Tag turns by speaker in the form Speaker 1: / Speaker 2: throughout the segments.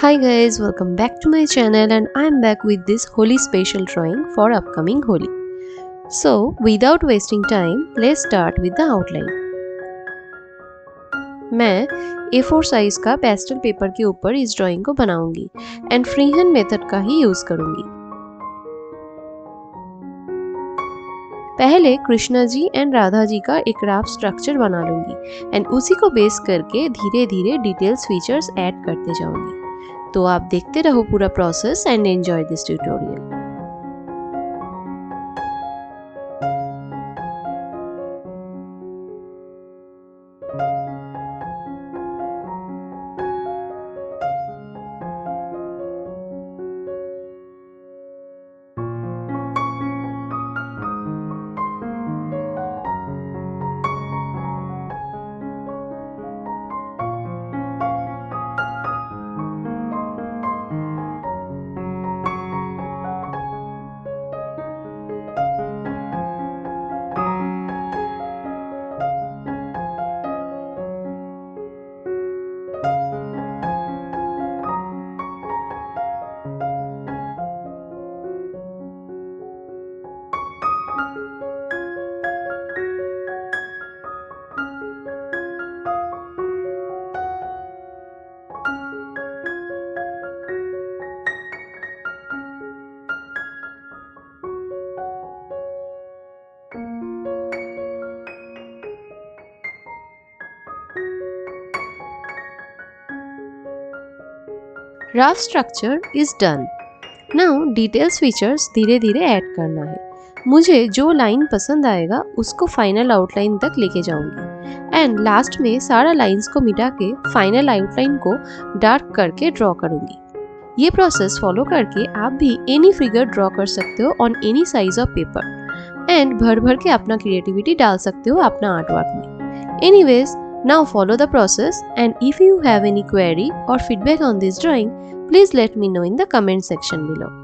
Speaker 1: Hi guys, welcome back to my channel and I'm back with this Holi special drawing for upcoming Holi. So without wasting time, let's start with the outline. मैं A4 size का pastel paper के ऊपर इस drawing को बनाऊंगी and free hand method का ही use करूंगी। पहले कृष्णा जी एंड राधा जी का एक रफ स्ट्रक्चर बना लूंगी एंड उसी को बेस करके धीरे धीरे डिटेल्स फीचर्स ऐड करते जाऊंगी। तो आप देखते रहो पूरा process and enjoy this tutorial. Rough structure is done. Now details features धीरे धीरे ऐड करना है। मुझे जो लाइन पसंद आएगा उसको फाइनल आउटलाइन तक लेके जाऊंगी एंड लास्ट में सारा लाइंस को मिटा के फाइनल आउटलाइन को डार्क करके ड्रॉ करूंगी। ये प्रोसेस फॉलो करके आप भी एनी फिगर ड्रॉ कर सकते हो on any size of paper and भर भर के अपना क्रिएटिविटी डाल सकते हो अपना आर्ट वर्क में। Anyways, now follow the process, and if you have any query or feedback on this drawing, please let me know in the comment section below.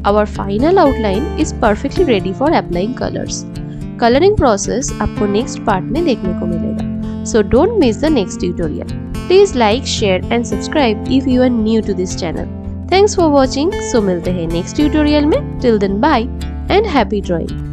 Speaker 1: Our final outline is perfectly ready for applying colors. Coloring process आपको next part में देखने को मिलेगा. So don't miss the next tutorial. Please like, share and subscribe if you are new to this channel. Thanks for watching. So मिलते हैं next tutorial में. Till then bye and happy drawing.